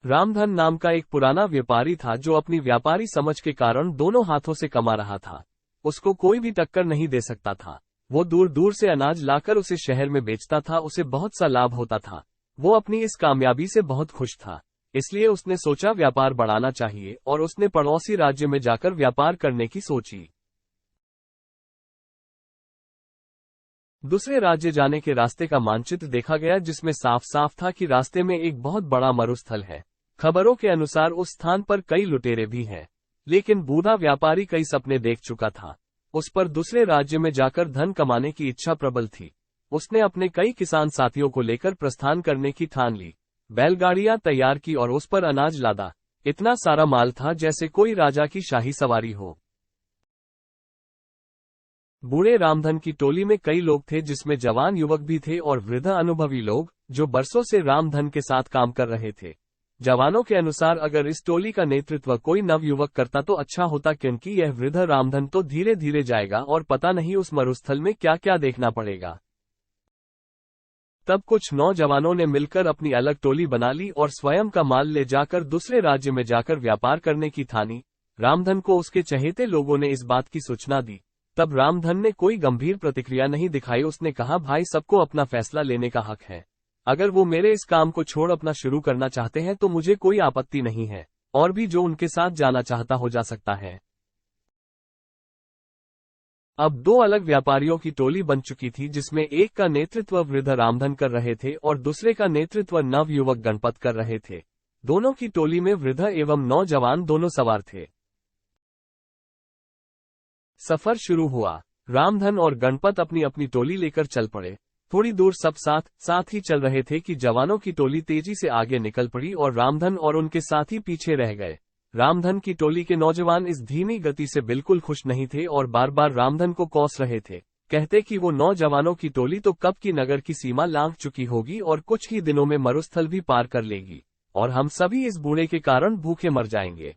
रामधन नाम का एक पुराना व्यापारी था जो अपनी व्यापारी समझ के कारण दोनों हाथों से कमा रहा था। उसको कोई भी टक्कर नहीं दे सकता था। वो दूर दूर से अनाज लाकर उसे शहर में बेचता था, उसे बहुत सा लाभ होता था। वो अपनी इस कामयाबी से बहुत खुश था। इसलिए उसने सोचा व्यापार बढ़ाना चाहिए और उसने पड़ोसी राज्य में जाकर व्यापार करने की सोची। दूसरे राज्य जाने के रास्ते का मानचित्र देखा गया जिसमें साफ साफ था कि रास्ते में एक बहुत बड़ा मरुस्थल है। खबरों के अनुसार उस स्थान पर कई लुटेरे भी हैं। लेकिन बूढ़ा व्यापारी कई सपने देख चुका था। उस पर दूसरे राज्य में जाकर धन कमाने की इच्छा प्रबल थी। उसने अपने कई किसान साथियों को लेकर प्रस्थान करने की ठान ली। बैलगाड़ियां तैयार की और उस पर अनाज लादा। इतना सारा माल था जैसे कोई राजा की शाही सवारी हो। बूढ़े रामधन की टोली में कई लोग थे जिसमें जवान युवक भी थे और वृद्ध अनुभवी लोग जो बरसों से रामधन के साथ काम कर रहे थे। जवानों के अनुसार अगर इस टोली का नेतृत्व कोई नवयुवक करता तो अच्छा होता, क्योंकि यह वृद्ध रामधन तो धीरे धीरे जाएगा और पता नहीं उस मरुस्थल में क्या क्या देखना पड़ेगा। तब कुछ नौजवानों ने मिलकर अपनी अलग टोली बना ली और स्वयं का माल ले जाकर दूसरे राज्य में जाकर व्यापार करने की ठानी। रामधन को उसके चहेते लोगों ने इस बात की सूचना दी। तब रामधन ने कोई गंभीर प्रतिक्रिया नहीं दिखाई। उसने कहा, भाई, सबको अपना फैसला लेने का हक है। अगर वो मेरे इस काम को छोड़ अपना शुरू करना चाहते हैं तो मुझे कोई आपत्ति नहीं है, और भी जो उनके साथ जाना चाहता हो जा सकता है। अब दो अलग व्यापारियों की टोली बन चुकी थी जिसमें एक का नेतृत्व वृद्ध रामधन कर रहे थे और दूसरे का नेतृत्व नवयुवक गणपत कर रहे थे। दोनों की टोली में वृद्ध एवं नौजवान दोनों सवार थे। सफर शुरू हुआ। रामधन और गणपत अपनी अपनी टोली लेकर चल पड़े। थोड़ी दूर सब साथ साथ ही चल रहे थे कि जवानों की टोली तेजी से आगे निकल पड़ी और रामधन और उनके साथी पीछे रह गए। रामधन की टोली के नौजवान इस धीमी गति से बिल्कुल खुश नहीं थे और बार बार रामधन को कोस रहे थे। कहते कि वो नौजवानों की टोली तो कब की नगर की सीमा लांघ चुकी होगी और कुछ ही दिनों में मरुस्थल भी पार कर लेगी, और हम सभी इस बूढ़े के कारण भूखे मर जाएंगे।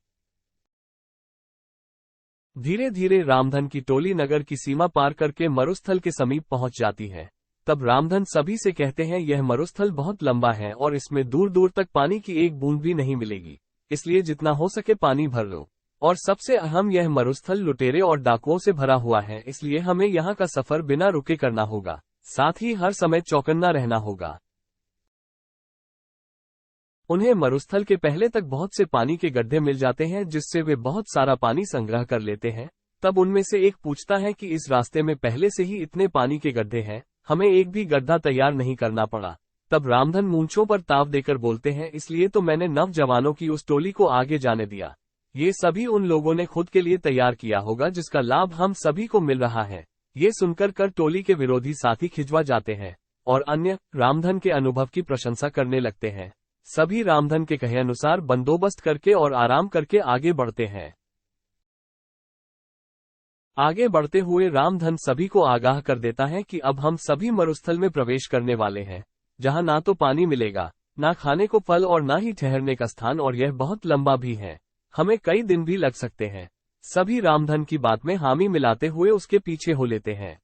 धीरे धीरे रामधन की टोली नगर की सीमा पार करके मरुस्थल के समीप पहुंच जाती है। तब रामधन सभी से कहते हैं, यह मरुस्थल बहुत लंबा है और इसमें दूर दूर तक पानी की एक बूंद भी नहीं मिलेगी, इसलिए जितना हो सके पानी भर लो। और सबसे अहम, यह मरुस्थल लुटेरे और डाकुओं से भरा हुआ है, इसलिए हमें यहाँ का सफर बिना रुके करना होगा। साथ ही हर समय चौकन्ना रहना होगा। उन्हें मरुस्थल के पहले तक बहुत से पानी के गड्ढे मिल जाते हैं जिससे वे बहुत सारा पानी संग्रह कर लेते हैं। तब उनमें से एक पूछता है कि इस रास्ते में पहले से ही इतने पानी के गड्ढे हैं, हमें एक भी गड्ढा तैयार नहीं करना पड़ा। तब रामधन मूंछों पर ताव देकर बोलते हैं, इसलिए तो मैंने नवजवानों की उस टोली को आगे जाने दिया। ये सभी उन लोगों ने खुद के लिए तैयार किया होगा जिसका लाभ हम सभी को मिल रहा है। ये सुनकर कर टोली के विरोधी साथी खिंचवा जाते हैं और अन्य रामधन के अनुभव की प्रशंसा करने लगते हैं। सभी रामधन के कहे अनुसार बंदोबस्त करके और आराम करके आगे बढ़ते हैं। आगे बढ़ते हुए रामधन सभी को आगाह कर देता है कि अब हम सभी मरुस्थल में प्रवेश करने वाले हैं, जहां ना तो पानी मिलेगा, ना खाने को फल और ना ही ठहरने का स्थान, और यह बहुत लंबा भी है, हमें कई दिन भी लग सकते हैं। सभी रामधन की बात में हामी मिलाते हुए उसके पीछे हो लेते हैं।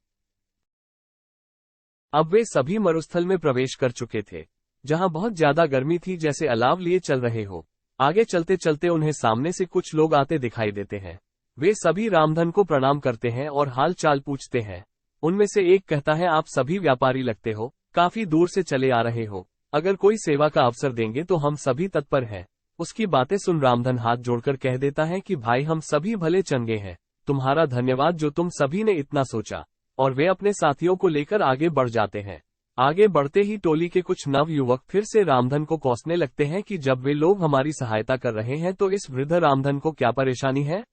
अब वे सभी मरुस्थल में प्रवेश कर चुके थे, जहां बहुत ज्यादा गर्मी थी, जैसे अलाव लिए चल रहे हो। आगे चलते चलते उन्हें सामने से कुछ लोग आते दिखाई देते हैं। वे सभी रामधन को प्रणाम करते हैं और हाल चाल पूछते हैं। उनमें से एक कहता है, आप सभी व्यापारी लगते हो, काफी दूर से चले आ रहे हो, अगर कोई सेवा का अवसर देंगे तो हम सभी तत्पर हैं। उसकी बातें सुन रामधन हाथ जोड़कर कह देता है कि भाई, हम सभी भले चंगे हैं, तुम्हारा धन्यवाद जो तुम सभी ने इतना सोचा। और वे अपने साथियों को लेकर आगे बढ़ जाते हैं। आगे बढ़ते ही टोली के कुछ नव युवक फिर से रामधन को कोसने लगते हैं कि जब वे लोग हमारी सहायता कर रहे हैं तो इस वृद्ध रामधन को क्या परेशानी है।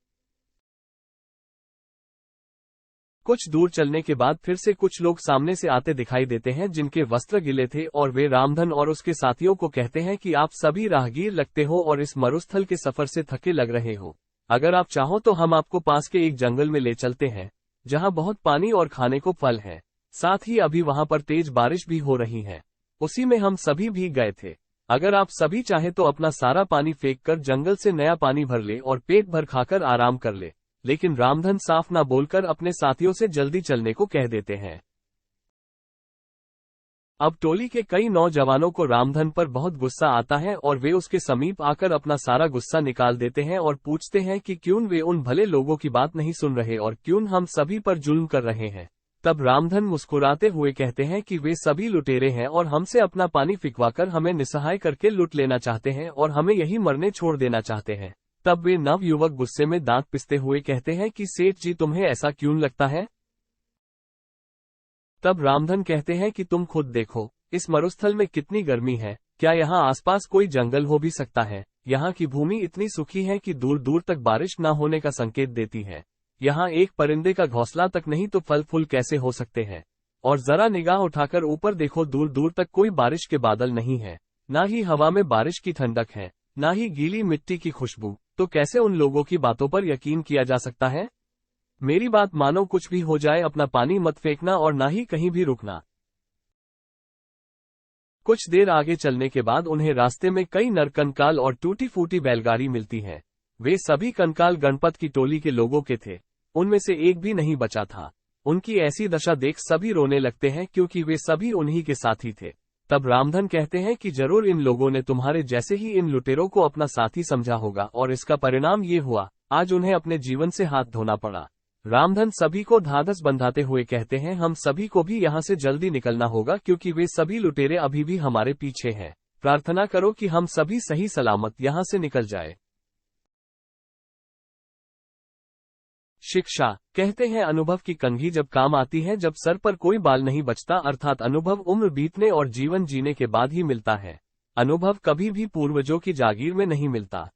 कुछ दूर चलने के बाद फिर से कुछ लोग सामने से आते दिखाई देते हैं जिनके वस्त्र गिले थे, और वे रामधन और उसके साथियों को कहते हैं कि आप सभी राहगीर लगते हो और इस मरुस्थल के सफर से थके लग रहे हो। अगर आप चाहो तो हम आपको पास के एक जंगल में ले चलते हैं, जहां बहुत पानी और खाने को फल है। साथ ही अभी वहां पर तेज बारिश भी हो रही है। उसी में हम सभी भीग गए थे। अगर आप सभी चाहे तो अपना सारा पानी फेंक कर जंगल से नया पानी भर ले और पेट भर खाकर आराम कर ले। लेकिन रामधन साफ ना बोलकर अपने साथियों से जल्दी चलने को कह देते हैं। अब टोली के कई नौजवानों को रामधन पर बहुत गुस्सा आता है और वे उसके समीप आकर अपना सारा गुस्सा निकाल देते हैं और पूछते हैं कि क्यों वे उन भले लोगों की बात नहीं सुन रहे और क्यों हम सभी पर जुल्म कर रहे हैं। तब रामधन मुस्कुराते हुए कहते हैं कि वे सभी लुटेरे हैं और हमसे अपना पानी फिकवाकर हमें निसहाय करके लूट लेना चाहते हैं और हमें यही मरने छोड़ देना चाहते हैं। तब वे नवयुवक गुस्से में दांत पिसते हुए कहते हैं कि सेठ जी, तुम्हें ऐसा क्यों लगता है? तब रामधन कहते हैं कि तुम खुद देखो, इस मरुस्थल में कितनी गर्मी है। क्या यहाँ आसपास कोई जंगल हो भी सकता है? यहाँ की भूमि इतनी सूखी है कि दूर दूर तक बारिश न होने का संकेत देती है। यहाँ एक परिंदे का घोंसला तक नहीं तो फल फूल कैसे हो सकते हैं? और जरा निगाह उठाकर ऊपर देखो, दूर दूर तक कोई बारिश के बादल नहीं है, न ही हवा में बारिश की ठंडक है, न ही गीली मिट्टी की खुशबू। तो कैसे उन लोगों की बातों पर यकीन किया जा सकता है? मेरी बात मानो, कुछ भी हो जाए अपना पानी मत फेंकना और ना ही कहीं भी रुकना। कुछ देर आगे चलने के बाद उन्हें रास्ते में कई नरकंकाल और टूटी फूटी बैलगाड़ी मिलती है। वे सभी कंकाल गणपत की टोली के लोगों के थे, उनमें से एक भी नहीं बचा था। उनकी ऐसी दशा देख सभी रोने लगते हैं क्योंकि वे सभी उन्हीं के साथी थे। तब रामधन कहते हैं कि जरूर इन लोगों ने तुम्हारे जैसे ही इन लुटेरों को अपना साथी समझा होगा और इसका परिणाम ये हुआ, आज उन्हें अपने जीवन से हाथ धोना पड़ा। रामधन सभी को ढांढस बंधाते हुए कहते हैं, हम सभी को भी यहाँ से जल्दी निकलना होगा क्योंकि वे सभी लुटेरे अभी भी हमारे पीछे हैं। प्रार्थना करो कि हम सभी सही सलामत यहाँ से निकल जाए। शिक्षा कहते हैं, अनुभव की कंघी जब काम आती है, जब सर पर कोई बाल नहीं बचता, अर्थात अनुभव उम्र बीतने और जीवन जीने के बाद ही मिलता है। अनुभव कभी भी पूर्वजों की जागीर में नहीं मिलता।